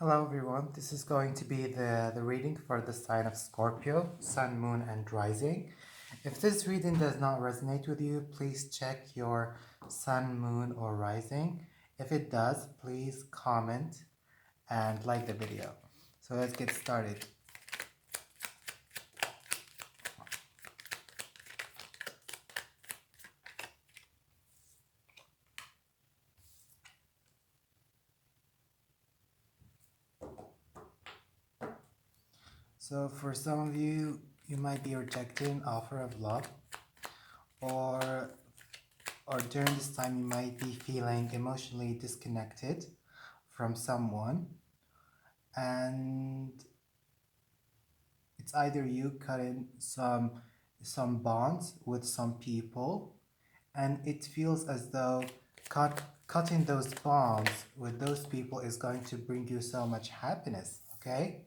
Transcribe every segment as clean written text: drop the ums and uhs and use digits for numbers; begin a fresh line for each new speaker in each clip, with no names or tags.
Hello everyone, this is going to be the reading for the sign of Scorpio, Sun, Moon, and Rising. If this reading does not resonate with you, please check your Sun, Moon, or Rising. If it does, please comment and like the video. So let's get started. So for some of you, you might be rejecting offer of love, or during this time you might be feeling emotionally disconnected from someone, and it's either you cutting some bonds with some people, and it feels as though cutting those bonds with those people is going to bring you so much happiness. Okay,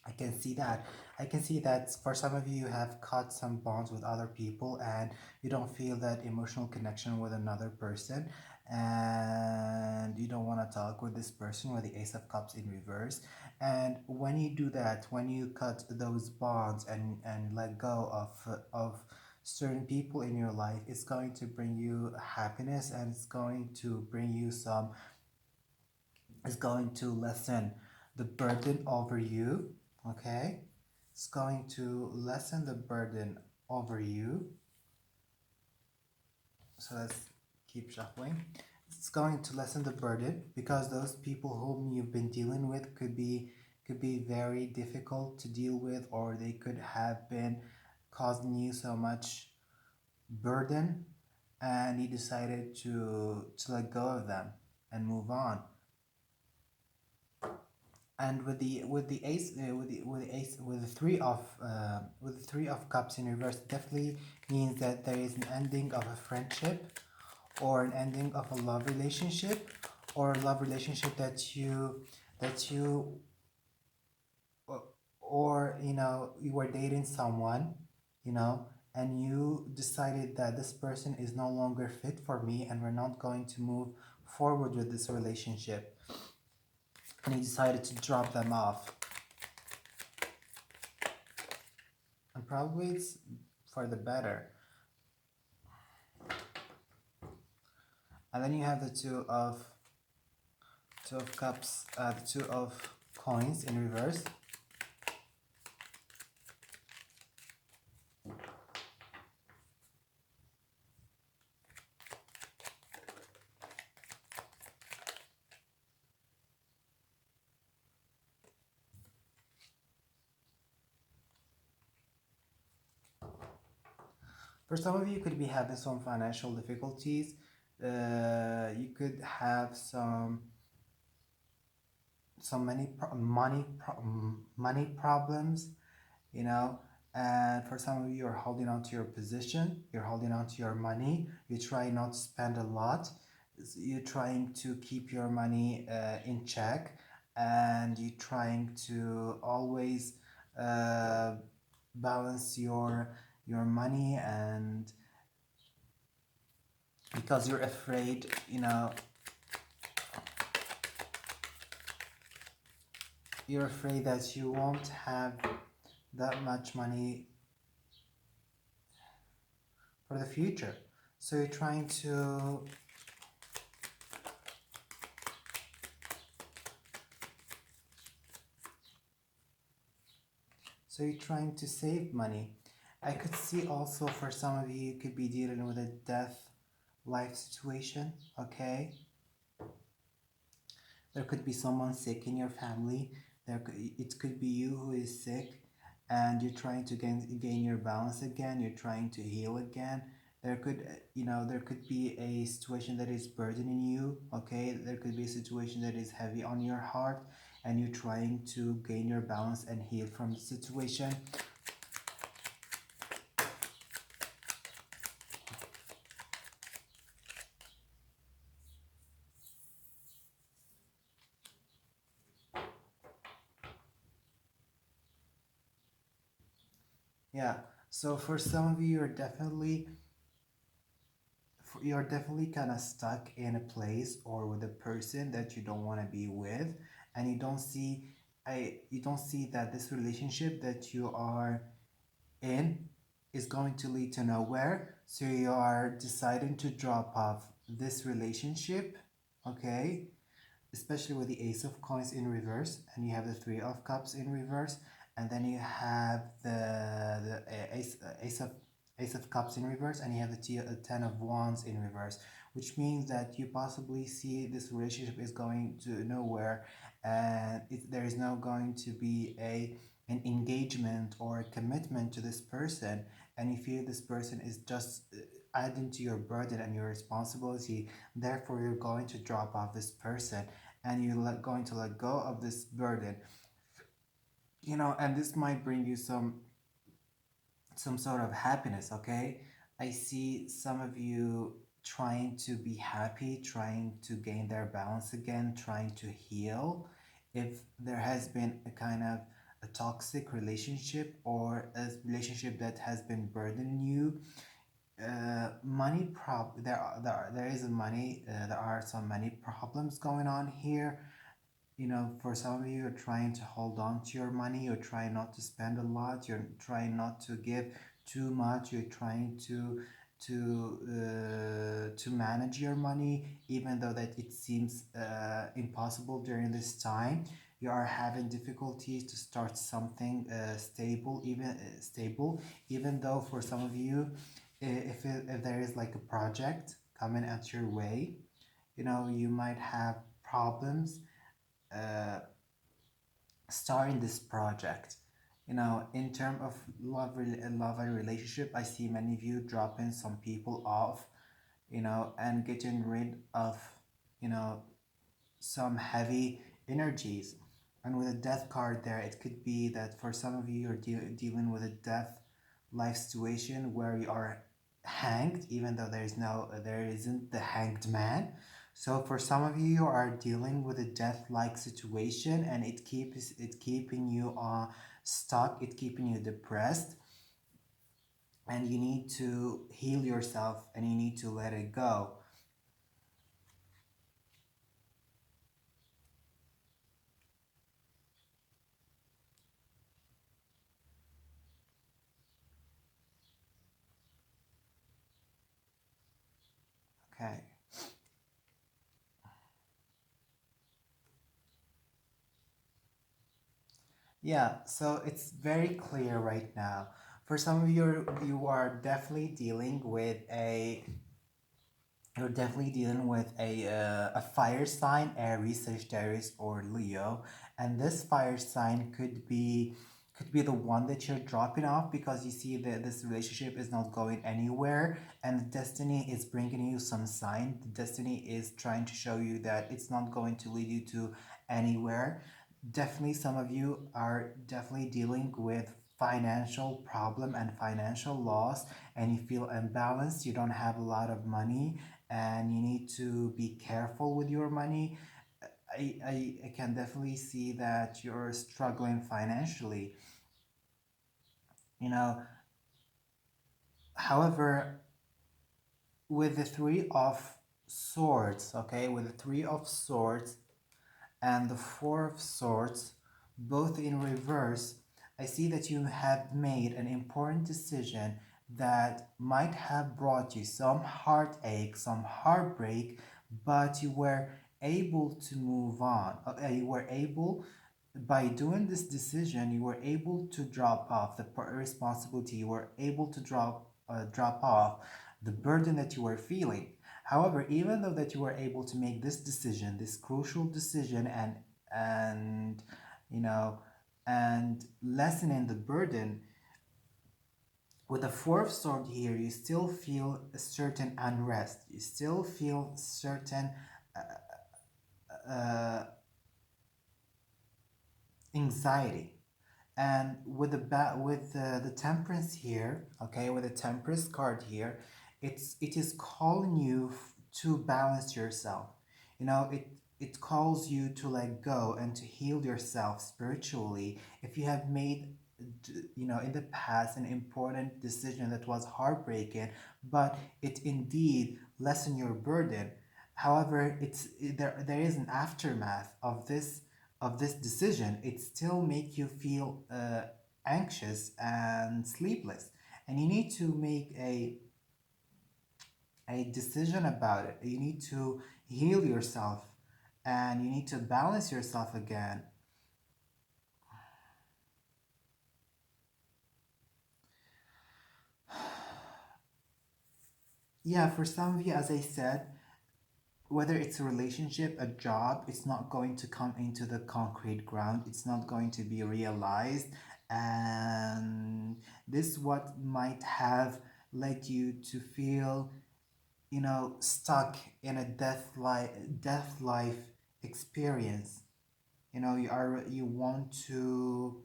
I can see that. I can see that for some of you, you have cut some bonds with other people and you don't feel that emotional connection with another person, and you don't want to talk with this person with the Ace of Cups in reverse. And when you do that, when you cut those bonds and let go of certain people in your life, it's going to bring you happiness, and it's going to bring you some, it's going to lessen the burden over you. Okay, it's going to lessen the burden over you. So let's keep shuffling. It's going to lessen the burden because those people whom you've been dealing with could be very difficult to deal with, or they could have been causing you so much burden, and you decided to let go of them and move on. And with the ace with the three of cups in reverse, definitely means that there is an ending of a friendship, or an ending of a love relationship, or a love relationship that you or you were dating someone, you know and you decided that this person is no longer fit for me, and we're not going to move forward with this relationship, and you decided to drop them off. And probably it's for the better. And then you have the two of cups, the two of coins in reverse. For some of you, could be having some financial difficulties. You could have some money problems, you know. And for some of you, you're holding on to your position, you're holding on to your money, you try not to spend a lot, you're trying to keep your money in check, and you're trying to always uh, balance your money, and because you're afraid, you're afraid that you won't have that much money for the future. So you're trying to save money. I could see also for some of you, you could be dealing with a death life situation. Okay, there could be someone sick in your family. It could be you who is sick, and you're trying to gain your balance again, you're trying to heal again. There could be a situation that is burdening you. Okay, there could be a situation that is heavy on your heart, and you're trying to gain your balance and heal from the situation. Yeah, so for some of you, you're definitely kind of stuck in a place or with a person that you don't want to be with, and you don't see that this relationship that you are in is going to lead to nowhere. So you are deciding to drop off this relationship, okay? Especially with the Ace of Coins in reverse, and you have the Three of Cups in reverse, and then you have the Ace of Cups in reverse, and you have the Ten of Wands in reverse, which means that you possibly see this relationship is going to nowhere, and there is no going to be an engagement or a commitment to this person, and you feel this person is just adding to your burden and your responsibility. Therefore, you're going to drop off this person, and you're going to let go of this burden, and this might bring you some sort of happiness, okay? I see some of you trying to be happy, trying to gain their balance again, trying to heal. If there has been a kind of a toxic relationship or a relationship that has been burdening you, there is a money, there are some money problems going on here. For some of you, you're trying to hold on to your money, you're trying not to spend a lot, you're trying not to give too much, you're trying to manage your money, even though that it seems impossible during this time. You are having difficulties to start something stable, even though for some of you, if there is like a project coming at your way, you might have problems uh, starting this project. In terms of love and relationship, I see many of you dropping some people off, and getting rid of, you know, some heavy energies. And with a death card there, it could be that for some of you, you're dealing with a death life situation where you are hanged, even though there isn't the hanged man. So for some of you, you are dealing with a death-like situation, and it keeping you stuck, it keeping you depressed, and you need to heal yourself, and you need to let it go. Okay. Yeah, so it's very clear right now. For some of you, you're definitely dealing with a fire sign, Aries, Sagittarius, or Leo, and this fire sign could be the one that you're dropping off because you see that this relationship is not going anywhere, and the destiny is bringing you some sign. The destiny is trying to show you that it's not going to lead you to anywhere. Definitely, some of you are definitely dealing with financial problem and financial loss, and you feel imbalanced. You don't have a lot of money, and you need to be careful with your money. I can definitely see that you're struggling financially. You know, however, with the Three of Swords, okay, with the Three of Swords and the Four of Swords, both in reverse, I see that you have made an important decision that might have brought you some heartache, some heartbreak, but you were able to move on. You were able, by doing this decision, you were able to drop off the responsibility. You were able to drop off the burden that you were feeling. However, even though that you were able to make this decision, this crucial decision, and you know and lessening the burden, with the fourth sword here, you still feel a certain unrest. You still feel certain uh, anxiety. And with the temperance here, okay, with the temperance card here, it is calling you to balance yourself. It calls you to let go and to heal yourself spiritually. If you have made, in the past, an important decision that was heartbreaking, but it indeed lessened your burden. However, there is an aftermath of this, of this decision, it still make you feel anxious and sleepless, and you need to make a decision about it. You need to heal yourself, and you need to balance yourself again. Yeah, for some of you, as I said, whether it's a relationship, a job, it's not going to come into the concrete ground. It's not going to be realized. And this what might have led you to feel, stuck in a death life experience. You want to,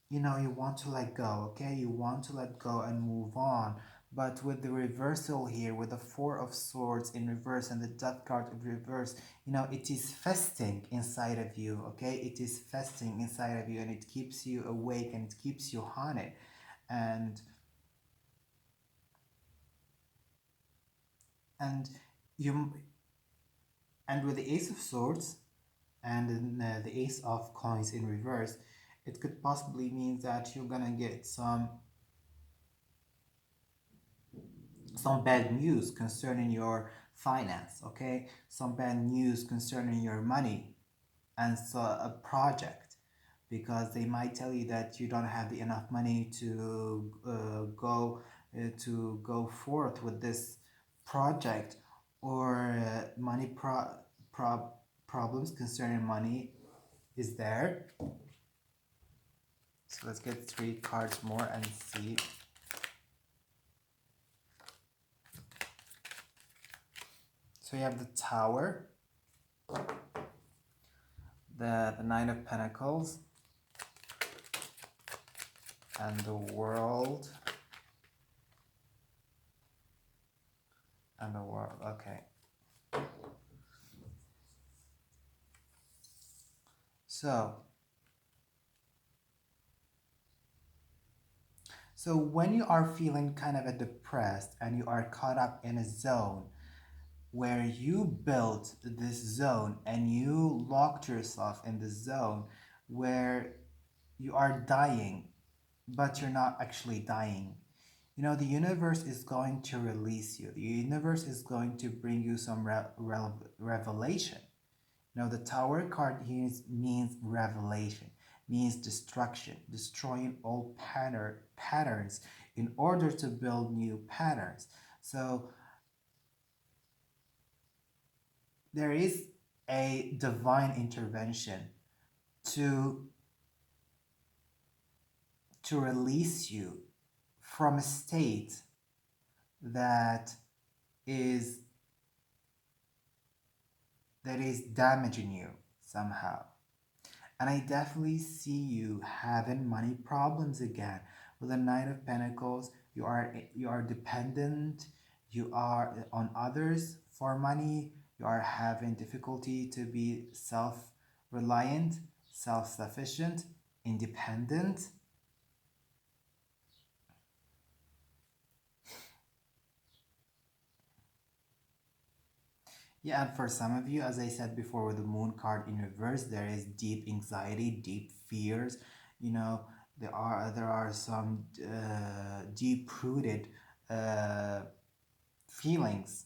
you want to let go, okay? You want to let go and move on. But with the reversal here, with the Four of Swords in reverse and the Death card in reverse, it is festing inside of you, okay? It is festing inside of you, and it keeps you awake, and it keeps you on it. And and you and with the Ace of Swords and then, the Ace of Coins in reverse, it could possibly mean that you're gonna get some bad news concerning your finance, okay? Some bad news concerning your money and so a project, because they might tell you that you don't have the enough money to go forth with this project, or money problems concerning money is there. So let's get three cards more and see. So you have the Tower, the Nine of Pentacles, and the World, and the World. Okay. So when you are feeling kind of a depressed and you are caught up in a zone where you built this zone and you locked yourself in the zone where you are dying, but you're not actually dying. The universe is going to release you. The universe is going to bring you some revelation. The Tower card here means revelation, means destruction, destroying old patterns in order to build new patterns. So there is a divine intervention to release you from a state that is damaging you somehow. And I definitely see you having money problems again. With the Nine of Pentacles, you are dependent, you are on others for money, you are having difficulty to be self-reliant, self-sufficient, independent. Yeah, and for some of you, as I said before, with the Moon card in reverse, there is deep anxiety, deep fears. You know, there are some deep-rooted uh, feelings,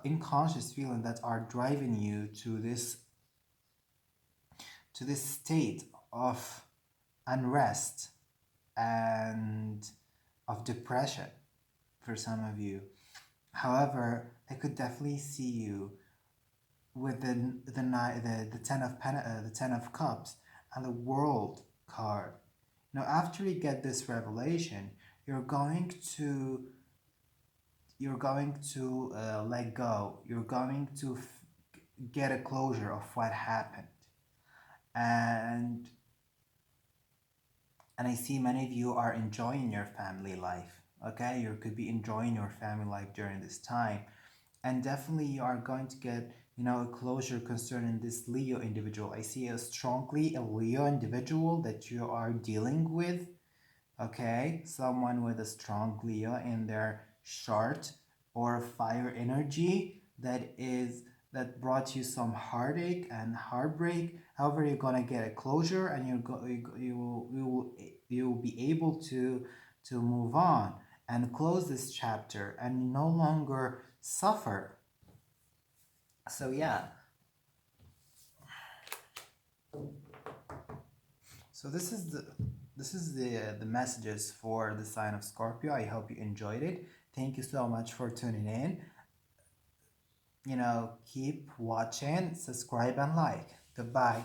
unconscious feelings that are driving you to this state of unrest and of depression for some of you. However, I could definitely see you with the Ten of Cups and the World card. Now, after you get this revelation, you're going to let go. You're going to get a closure of what happened, and I see many of you are enjoying your family life. Okay, you could be enjoying your family life during this time, and definitely you are going to get a closure concerning this Leo individual. I see a Leo individual that you are dealing with. Okay, someone with a strong Leo in their chart, or fire energy that is that brought you some heartache and heartbreak. However, you're gonna get a closure, and you will be able to move on and close this chapter and no longer suffer. So yeah, so this is the messages for the sign of Scorpio. I hope you enjoyed it. Thank you so much for tuning in. Keep watching, subscribe, and like. Goodbye.